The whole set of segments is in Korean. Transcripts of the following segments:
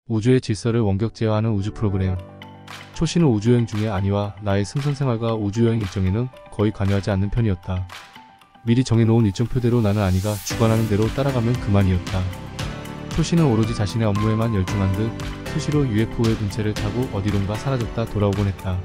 우주의 질서를 원격제어하는 우주 프로그램. 초시는 우주여행 중에 아니와 나의 승선생활과 우주여행 일정에는 거의 관여하지 않는 편이었다. 미리 정해놓은 일정표대로 나는 아니가 주관하는 대로 따라가면 그만이었다. 초시는 오로지 자신의 업무에만 열중한 듯 수시로 UFO의 분체를 타고 어디론가 사라졌다 돌아오곤 했다.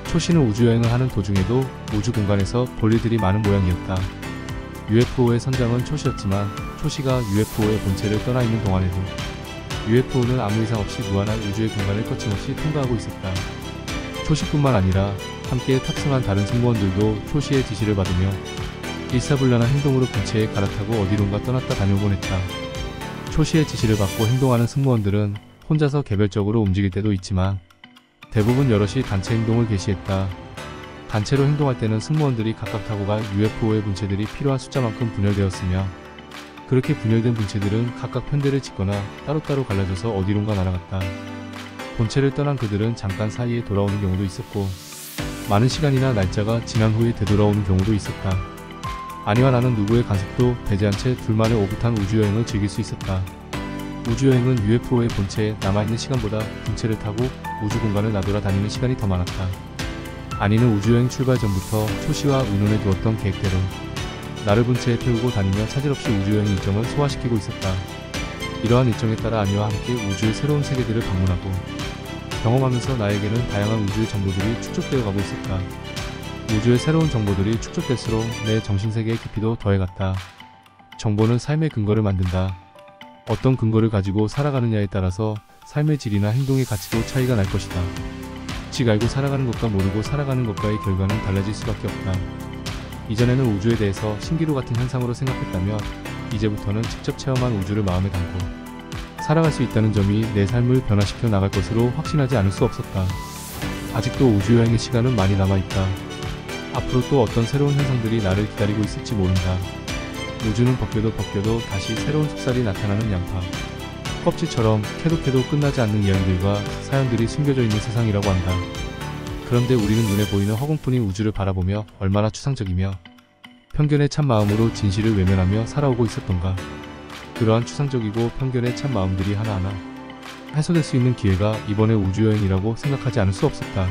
초시는 우주여행을 하는 도중에도 우주 공간에서 볼 일들이 많은 모양이었다. UFO의 선장은 초시였지만 초시가 UFO의 본체를 떠나 있는 동안에도 UFO는 아무 이상 없이 무한한 우주의 공간을 거침없이 통과하고 있었다. 초시뿐만 아니라 함께 탑승한 다른 승무원들도 초시의 지시를 받으며 일사불란한 행동으로 본체에 갈아타고 어디론가 떠났다 다녀오곤 했다. 초시의 지시를 받고 행동하는 승무원들은 혼자서 개별적으로 움직일 때도 있지만 대부분 여럿이 단체 행동을 개시했다. 단체로 행동할 때는 승무원들이 각각 타고 갈 UFO의 분체들이 필요한 숫자만큼 분열되었으며 그렇게 분열된 분체들은 각각 편대를 짓거나 따로따로 갈라져서 어디론가 날아갔다. 본체를 떠난 그들은 잠깐 사이에 돌아오는 경우도 있었고 많은 시간이나 날짜가 지난 후에 되돌아오는 경우도 있었다. 아니와 나는 누구의 간섭도 배제한 채 둘만의 오붓한 우주여행을 즐길 수 있었다. 우주여행은 UFO의 본체에 남아있는 시간보다 분체를 타고 우주공간을 나돌아다니는 시간이 더 많았다. 아니는 우주여행 출발 전부터 초시와 의논해 두었던 계획대로 나를 본체에 태우고 다니며 차질없이 우주여행 일정을 소화시키고 있었다. 이러한 일정에 따라 아니와 함께 우주의 새로운 세계들을 방문하고 경험하면서 나에게는 다양한 우주의 정보들이 축적되어 가고 있었다. 우주의 새로운 정보들이 축적될수록 내 정신세계의 깊이도 더해갔다. 정보는 삶의 근거를 만든다. 어떤 근거를 가지고 살아가느냐에 따라서 삶의 질이나 행동의 가치도 차이가 날 것이다. 즉 알고 살아가는 것과 모르고 살아가는 것과의 결과는 달라질 수밖에 없다. 이전에는 우주에 대해서 신기루 같은 현상으로 생각했다면 이제부터는 직접 체험한 우주를 마음에 담고 살아갈 수 있다는 점이 내 삶을 변화시켜 나갈 것으로 확신하지 않을 수 없었다. 아직도 우주여행의 시간은 많이 남아있다. 앞으로 또 어떤 새로운 현상들이 나를 기다리고 있을지 모른다. 우주는 벗겨도 다시 새로운 속살이 나타나는 양파. 껍질처럼 캐도 끝나지 않는 이야기들과 사연들이 숨겨져 있는 세상이라고 한다. 그런데 우리는 눈에 보이는 허공뿐인 우주를 바라보며 얼마나 추상적이며 편견에 찬 마음으로 진실을 외면하며 살아오고 있었던가. 그러한 추상적이고 편견에 찬 마음들이 하나하나 해소될 수 있는 기회가 이번의 우주여행이라고 생각하지 않을 수 없었다.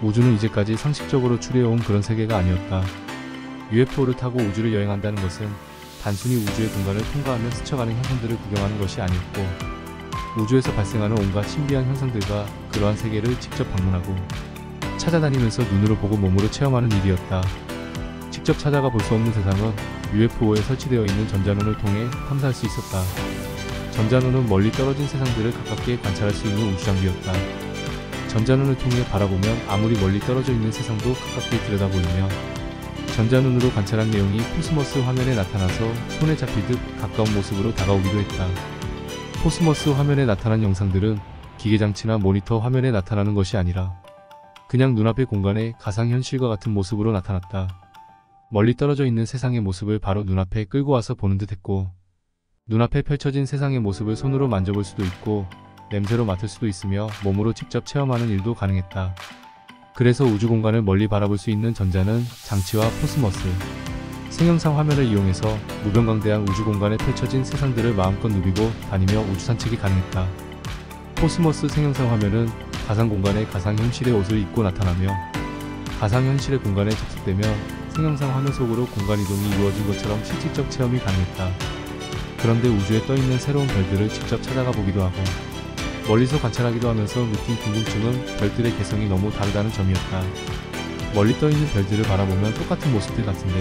우주는 이제까지 상식적으로 추려온 그런 세계가 아니었다. UFO를 타고 우주를 여행한다는 것은 단순히 우주의 공간을 통과하며 스쳐가는 현상들을 구경하는 것이 아니었고 우주에서 발생하는 온갖 신비한 현상들과 그러한 세계를 직접 방문하고 찾아다니면서 눈으로 보고 몸으로 체험하는 일이었다. 직접 찾아가 볼 수 없는 세상은 UFO에 설치되어 있는 전자눈을 통해 탐사할 수 있었다. 전자눈은 멀리 떨어진 세상들을 가깝게 관찰할 수 있는 우주장비였다. 전자눈을 통해 바라보면 아무리 멀리 떨어져 있는 세상도 가깝게 들여다보이며 전자눈으로 관찰한 내용이 코스모스 화면에 나타나서 손에 잡히듯 가까운 모습으로 다가오기도 했다. 코스모스 화면에 나타난 영상들은 기계장치나 모니터 화면에 나타나는 것이 아니라 그냥 눈앞의 공간에 가상현실과 같은 모습으로 나타났다. 멀리 떨어져 있는 세상의 모습을 바로 눈앞에 끌고 와서 보는 듯 했고 눈앞에 펼쳐진 세상의 모습을 손으로 만져볼 수도 있고 냄새로 맡을 수도 있으며 몸으로 직접 체험하는 일도 가능했다. 그래서 우주공간을 멀리 바라볼 수 있는 전자는 장치와 코스모스, 생영상 화면을 이용해서 무변광대한 우주공간에 펼쳐진 세상들을 마음껏 누비고 다니며 우주산책이 가능했다. 코스모스 생영상 화면은 가상공간에 가상현실의 옷을 입고 나타나며 가상현실의 공간에 접속되며 생영상 화면 속으로 공간이동이 이루어진 것처럼 실질적 체험이 가능했다. 그런데 우주에 떠있는 새로운 별들을 직접 찾아가 보기도 하고 멀리서 관찰하기도 하면서 느낀 궁금증은 별들의 개성이 너무 다르다는 점이었다. 멀리 떠있는 별들을 바라보면 똑같은 모습들 같은데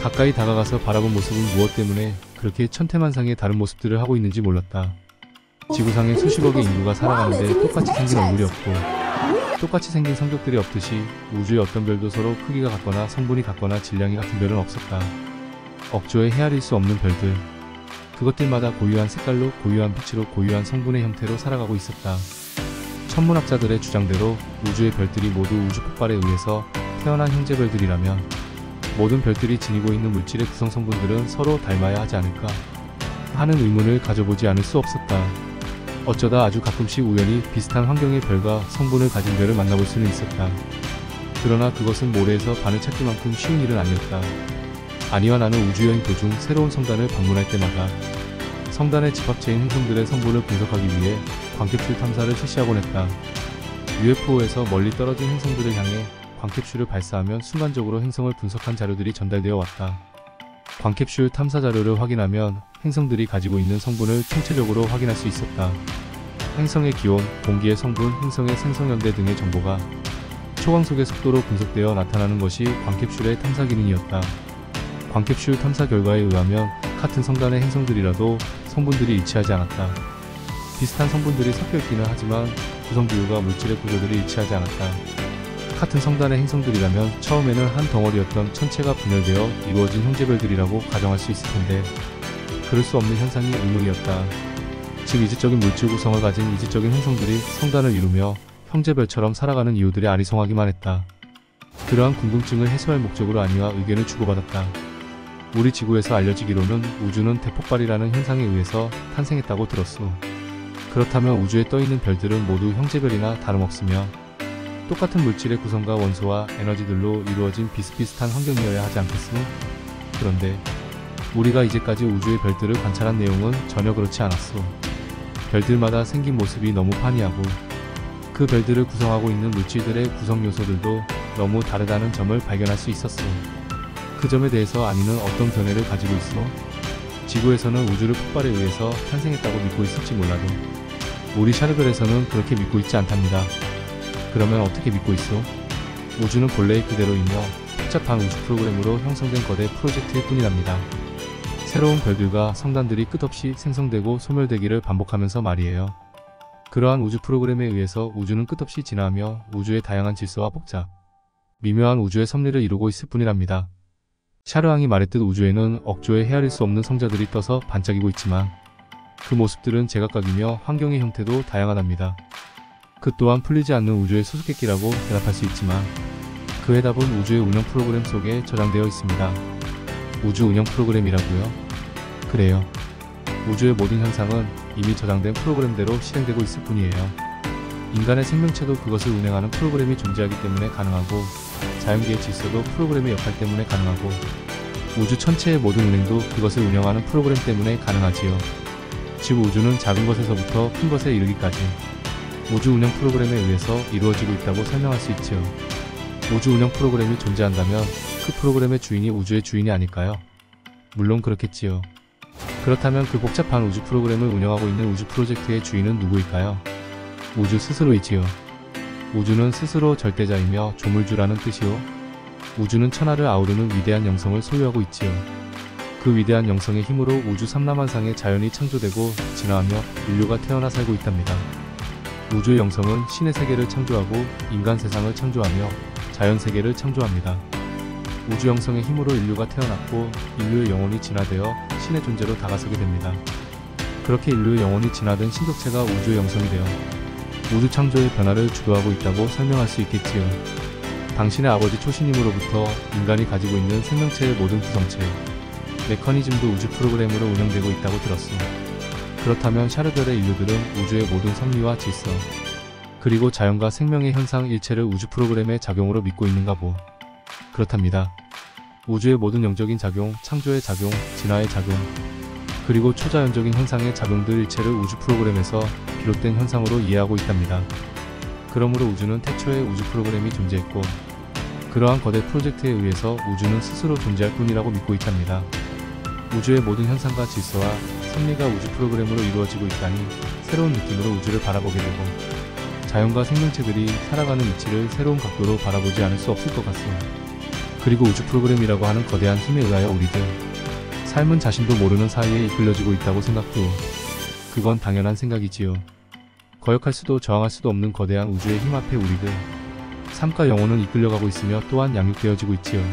가까이 다가가서 바라본 모습은 무엇 때문에 그렇게 천태만상의 다른 모습들을 하고 있는지 몰랐다. 지구상에 수십억의 인구가 살아가는데 똑같이 생긴 얼굴이 없고 똑같이 생긴 성격들이 없듯이 우주의 어떤 별도 서로 크기가 같거나 성분이 같거나 질량이 같은 별은 없었다. 억조에 헤아릴 수 없는 별들. 그것들마다 고유한 색깔로, 고유한 빛으로, 고유한 성분의 형태로 살아가고 있었다. 천문학자들의 주장대로 우주의 별들이 모두 우주 폭발에 의해서 태어난 형제별들이라면 모든 별들이 지니고 있는 물질의 구성 성분들은 서로 닮아야 하지 않을까 하는 의문을 가져보지 않을 수 없었다. 어쩌다 아주 가끔씩 우연히 비슷한 환경의 별과 성분을 가진 별을 만나볼 수는 있었다. 그러나 그것은 모래에서 바늘 찾기만큼 쉬운 일은 아니었다. 아니와 나는 우주여행 도중 새로운 성단을 방문할 때마다 성단의 집합체인 행성들의 성분을 분석하기 위해 광캡슐 탐사를 실시하곤 했다. UFO에서 멀리 떨어진 행성들을 향해 광캡슐을 발사하면 순간적으로 행성을 분석한 자료들이 전달되어 왔다. 광캡슐 탐사 자료를 확인하면 행성들이 가지고 있는 성분을 총체적으로 확인할 수 있었다. 행성의 기온, 공기의 성분, 행성의 생성연대 등의 정보가 초광속의 속도로 분석되어 나타나는 것이 광캡슐의 탐사 기능이었다. 광캡슐 탐사 결과에 의하면 같은 성단의 행성들이라도 성분들이 일치하지 않았다. 비슷한 성분들이 섞여있기는 하지만 구성 비율과 물질의 구조들이 일치하지 않았다. 같은 성단의 행성들이라면 처음에는 한 덩어리였던 천체가 분열되어 이루어진 형제별들이라고 가정할 수 있을 텐데 그럴 수 없는 현상이 의문이었다. 즉 이질적인 물질 구성을 가진 이질적인 행성들이 성단을 이루며 형제별처럼 살아가는 이유들이 아리송하기만 했다. 그러한 궁금증을 해소할 목적으로 안위와 의견을 주고받았다. 우리 지구에서 알려지기로는 우주는 대폭발이라는 현상에 의해서 탄생했다고 들었소. 그렇다면 우주에 떠있는 별들은 모두 형제별이나 다름없으며 똑같은 물질의 구성과 원소와 에너지들로 이루어진 비슷비슷한 환경이어야 하지 않겠소? 그런데 우리가 이제까지 우주의 별들을 관찰한 내용은 전혀 그렇지 않았소. 별들마다 생긴 모습이 너무 판이하고 그 별들을 구성하고 있는 물질들의 구성 요소들도 너무 다르다는 점을 발견할 수 있었소. 그 점에 대해서 안위는 어떤 견해를 가지고 있어? 지구에서는 우주를 폭발에 의해서 탄생했다고 믿고 있을지 몰라도 우리 샤르벨에서는 그렇게 믿고 있지 않답니다. 그러면 어떻게 믿고 있어? 우주는 본래의 그대로이며 복잡한 우주 프로그램으로 형성된 거대 프로젝트일 뿐이랍니다. 새로운 별들과 성단들이 끝없이 생성되고 소멸되기를 반복하면서 말이에요. 그러한 우주 프로그램에 의해서 우주는 끝없이 진화하며 우주의 다양한 질서와 복잡, 미묘한 우주의 섭리를 이루고 있을 뿐이랍니다. 샤르앙이 말했듯 우주에는 억조에 헤아릴 수 없는 성자들이 떠서 반짝이고 있지만 그 모습들은 제각각이며 환경의 형태도 다양하답니다. 그 또한 풀리지 않는 우주의 수수께끼라고 대답할 수 있지만 그 해답은 우주의 운영 프로그램 속에 저장되어 있습니다. 우주 운영 프로그램이라고요? 그래요. 우주의 모든 현상은 이미 저장된 프로그램대로 실행되고 있을 뿐이에요. 인간의 생명체도 그것을 운행하는 프로그램이 존재하기 때문에 가능하고 자연계의 질서도 프로그램의 역할 때문에 가능하고 우주 전체의 모든 운행도 그것을 운영하는 프로그램 때문에 가능하지요. 즉 우주는 작은 것에서부터 큰 것에 이르기까지 우주 운영 프로그램에 의해서 이루어지고 있다고 설명할 수 있지요. 우주 운영 프로그램이 존재한다면 그 프로그램의 주인이 우주의 주인이 아닐까요? 물론 그렇겠지요. 그렇다면 그 복잡한 우주 프로그램을 운영하고 있는 우주 프로젝트의 주인은 누구일까요? 우주 스스로이지요. 우주는 스스로 절대자이며 조물주라는 뜻이요. 우주는 천하를 아우르는 위대한 영성을 소유하고 있지요. 그 위대한 영성의 힘으로 우주 삼라만상의 자연이 창조되고 진화하며 인류가 태어나 살고 있답니다. 우주의 영성은 신의 세계를 창조하고 인간 세상을 창조하며 자연 세계를 창조합니다. 우주 영성의 힘으로 인류가 태어났고 인류의 영혼이 진화되어 신의 존재로 다가서게 됩니다. 그렇게 인류의 영혼이 진화된 신격체가 우주의 영성이 되어 우주 창조의 변화를 주도하고 있다고 설명할 수 있겠지요. 당신의 아버지 초신님으로부터 인간이 가지고 있는 생명체의 모든 구성체, 메커니즘도 우주 프로그램으로 운영되고 있다고 들었소. 그렇다면 샤르별의 인류들은 우주의 모든 섭리와 질서, 그리고 자연과 생명의 현상 일체를 우주 프로그램의 작용으로 믿고 있는가 보. 그렇답니다. 우주의 모든 영적인 작용, 창조의 작용, 진화의 작용, 그리고 초자연적인 현상의 작용들 일체를 우주 프로그램에서 비롯된 현상으로 이해하고 있답니다. 그러므로 우주는 태초에 우주 프로그램이 존재했고 그러한 거대 프로젝트에 의해서 우주는 스스로 존재할 뿐이라고 믿고 있답니다. 우주의 모든 현상과 질서와 섭리가 우주 프로그램으로 이루어지고 있다니 새로운 느낌으로 우주를 바라보게 되고 자연과 생명체들이 살아가는 위치를 새로운 각도로 바라보지 않을 수 없을 것 같습니다. 그리고 우주 프로그램이라고 하는 거대한 힘에 의하여 우리들 삶은 자신도 모르는 사이에 이끌려지고 있다고 생각도 그건 당연한 생각이지요. 거역할 수도 저항할 수도 없는 거대한 우주의 힘 앞에 우리들 삶과 영혼은 이끌려가고 있으며 또한 양육되어지고 있지요.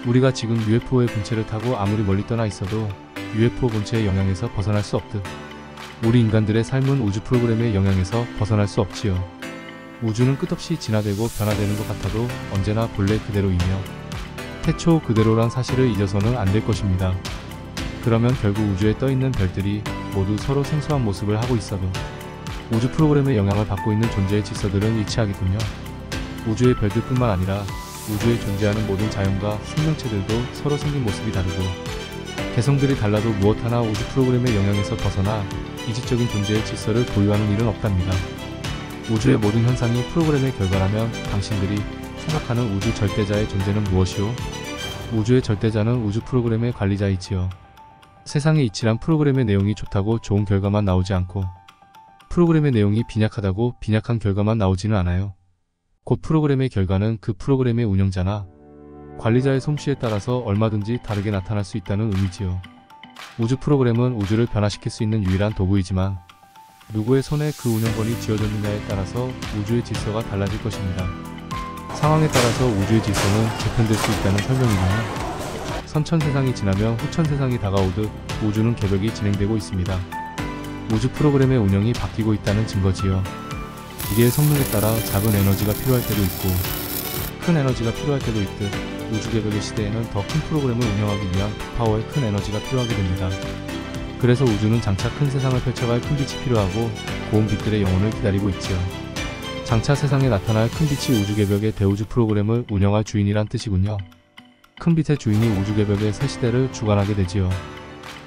우리가 지금 UFO의 본체를 타고 아무리 멀리 떠나 있어도 UFO 본체의 영향에서 벗어날 수 없듯 우리 인간들의 삶은 우주 프로그램의 영향에서 벗어날 수 없지요. 우주는 끝없이 진화되고 변화되는 것 같아도 언제나 본래 그대로이며 태초 그대로란 사실을 잊어서는 안 될 것입니다. 그러면 결국 우주에 떠있는 별들이 모두 서로 생소한 모습을 하고 있어도 우주 프로그램의 영향을 받고 있는 존재의 질서들은 일치하겠군요. 우주의 별들뿐만 아니라 우주에 존재하는 모든 자연과 생명체들도 서로 생긴 모습이 다르고 개성들이 달라도 무엇 하나 우주 프로그램의 영향에서 벗어나 이질적인 존재의 질서를 보유하는 일은 없답니다. 우주의 모든 현상이 프로그램의 결과라면 당신들이 생각하는 우주 절대자의 존재는 무엇이오? 우주의 절대자는 우주 프로그램의 관리자이지요. 세상의 이치란 프로그램의 내용이 좋다고 좋은 결과만 나오지 않고 프로그램의 내용이 빈약하다고 빈약한 결과만 나오지는 않아요. 곧 프로그램의 결과는 그 프로그램의 운영자나 관리자의 솜씨에 따라서 얼마든지 다르게 나타날 수 있다는 의미지요. 우주 프로그램은 우주를 변화시킬 수 있는 유일한 도구이지만 누구의 손에 그 운영권이 쥐어졌느냐에 따라서 우주의 질서가 달라질 것입니다. 상황에 따라서 우주의 질서는 재편될 수 있다는 설명이군요. 선천세상이 지나면 후천세상이 다가오듯 우주는 개벽이 진행되고 있습니다. 우주 프로그램의 운영이 바뀌고 있다는 증거지요. 기계의 성능에 따라 작은 에너지가 필요할 때도 있고 큰 에너지가 필요할 때도 있듯 우주 개벽의 시대에는 더 큰 프로그램을 운영하기 위한 파워의 큰 에너지가 필요하게 됩니다. 그래서 우주는 장차 큰 세상을 펼쳐갈 큰 빛이 필요하고 고운 빛들의 영혼을 기다리고 있지요. 장차 세상에 나타날 큰 빛이 우주 개벽의 대우주 프로그램을 운영할 주인이란 뜻이군요. 큰 빛의 주인이 우주 개벽의 새 시대를 주관하게 되지요.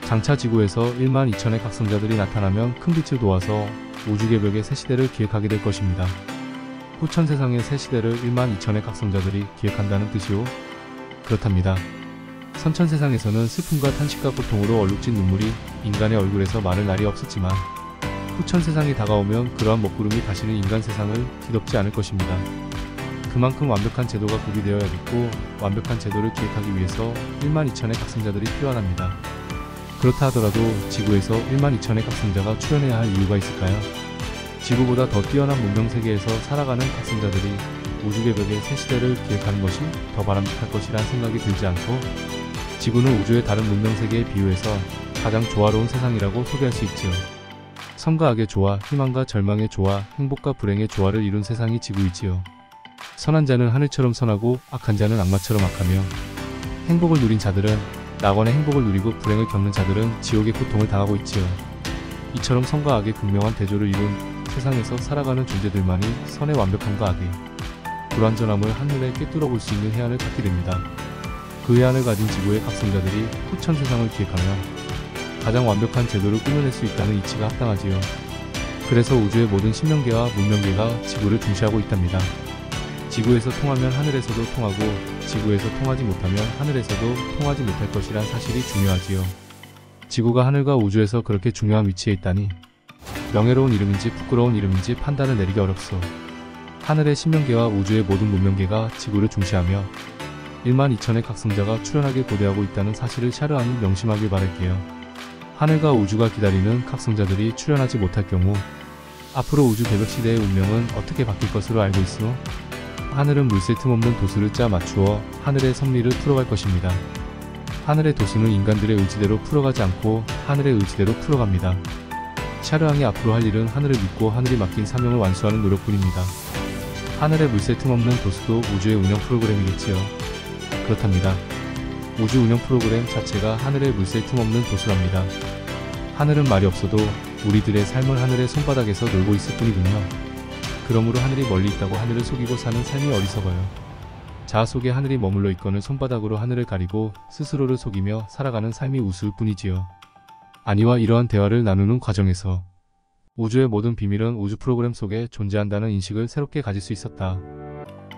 장차 지구에서 12,000의 각성자들이 나타나면 큰 빛을 도와서 우주 개벽의 새 시대를 기획하게 될 것입니다. 후천 세상의 새 시대를 12,000의 각성자들이 기획한다는 뜻이요? 그렇답니다. 선천 세상에서는 슬픔과 탄식과 고통으로 얼룩진 눈물이 인간의 얼굴에서 마를 날이 없었지만 후천 세상이 다가오면 그러한 먹구름이 다시는 인간 세상을 뒤덮지 않을 것입니다. 그만큼 완벽한 제도가 구비되어야겠고 완벽한 제도를 기획하기 위해서 12,000의 각성자들이 필요하답니다. 그렇다 하더라도 지구에서 12,000의 각성자가 출현해야 할 이유가 있을까요? 지구보다 더 뛰어난 문명세계에서 살아가는 각성자들이 우주개벽의 새 시대를 기획하는 것이 더 바람직할 것이란 생각이 들지 않고 지구는 우주의 다른 문명세계에 비유해서 가장 조화로운 세상이라고 소개할 수 있지요. 선과 악의 조화, 희망과 절망의 조화, 행복과 불행의 조화를 이룬 세상이 지구이지요. 선한 자는 하늘처럼 선하고 악한 자는 악마처럼 악하며 행복을 누린 자들은 낙원의 행복을 누리고 불행을 겪는 자들은 지옥의 고통을 당하고 있지요. 이처럼 선과 악의 극명한 대조를 이룬 세상에서 살아가는 존재들만이 선의 완벽함과 악의 불완전함을 한눈에 꿰뚫어 볼 수 있는 해안을 갖게 됩니다. 그 해안을 가진 지구의 각성자들이 후천 세상을 기획하며 가장 완벽한 제도를 꾸며낼 수 있다는 이치가 합당하지요. 그래서 우주의 모든 신명계와 문명계가 지구를 중시하고 있답니다. 지구에서 통하면 하늘에서도 통하고 지구에서 통하지 못하면 하늘에서도 통하지 못할 것이란 사실이 중요하지요. 지구가 하늘과 우주에서 그렇게 중요한 위치에 있다니 명예로운 이름인지 부끄러운 이름인지 판단을 내리기 어렵소. 하늘의 신명계와 우주의 모든 문명계가 지구를 중시하며 12,000의 각성자가 출현하게 고대하고 있다는 사실을 샤르아니 명심하길 바랄게요. 하늘과 우주가 기다리는 각성자들이 출현하지 못할 경우 앞으로 우주 개벽 시대의 운명은 어떻게 바뀔 것으로 알고 있어? 하늘은 물샐 틈 없는 도수를 짜 맞추어 하늘의 섭리를 풀어갈 것입니다. 하늘의 도수는 인간들의 의지대로 풀어가지 않고 하늘의 의지대로 풀어갑니다. 샤르앙이 앞으로 할 일은 하늘을 믿고 하늘이 맡긴 사명을 완수하는 노력뿐입니다. 하늘의 물샐 틈 없는 도수도 우주의 운영 프로그램이겠지요. 그렇답니다. 우주 운영 프로그램 자체가 하늘의 물샐 틈 없는 도수랍니다. 하늘은 말이 없어도 우리들의 삶을 하늘의 손바닥에서 놀고 있을 뿐이군요. 그러므로 하늘이 멀리 있다고 하늘을 속이고 사는 삶이 어리석어요. 자아 속에 하늘이 머물러 있거늘 손바닥으로 하늘을 가리고 스스로를 속이며 살아가는 삶이 우스울 뿐이지요. 아니와 이러한 대화를 나누는 과정에서 우주의 모든 비밀은 우주 프로그램 속에 존재한다는 인식을 새롭게 가질 수 있었다.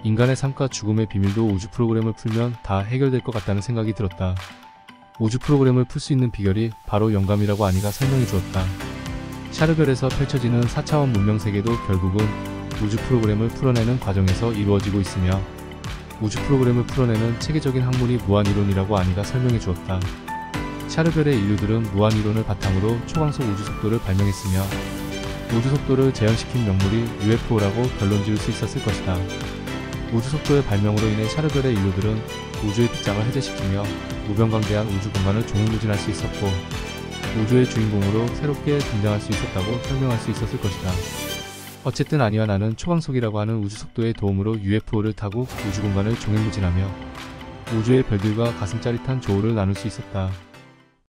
인간의 삶과 죽음의 비밀도 우주 프로그램을 풀면 다 해결될 것 같다는 생각이 들었다. 우주 프로그램을 풀 수 있는 비결이 바로 영감이라고 아니가 설명해 주었다. 샤르별에서 펼쳐지는 4차원 문명세계도 결국은 우주 프로그램을 풀어내는 과정에서 이루어지고 있으며 우주 프로그램을 풀어내는 체계적인 학문이 무한이론이라고 아니가 설명해 주었다. 샤르별의 인류들은 무한이론을 바탕으로 초광속 우주속도를 발명했으며 우주속도를 재현시킨 명물이 UFO라고 결론 지을 수 있었을 것이다. 우주속도의 발명으로 인해 샤르별의 인류들은 우주의 빗장을 해제시키며 무변광대한 우주 공간을 종횡무진할 수 있었고 우주의 주인공으로 새롭게 등장할 수 있었다고 설명할 수 있었을 것이다. 어쨌든 아니와 나는 초광속이라고 하는 우주속도의 도움으로 UFO를 타고 우주 공간을 종횡무진하며 우주의 별들과 가슴 짜릿한 조우를 나눌 수 있었다.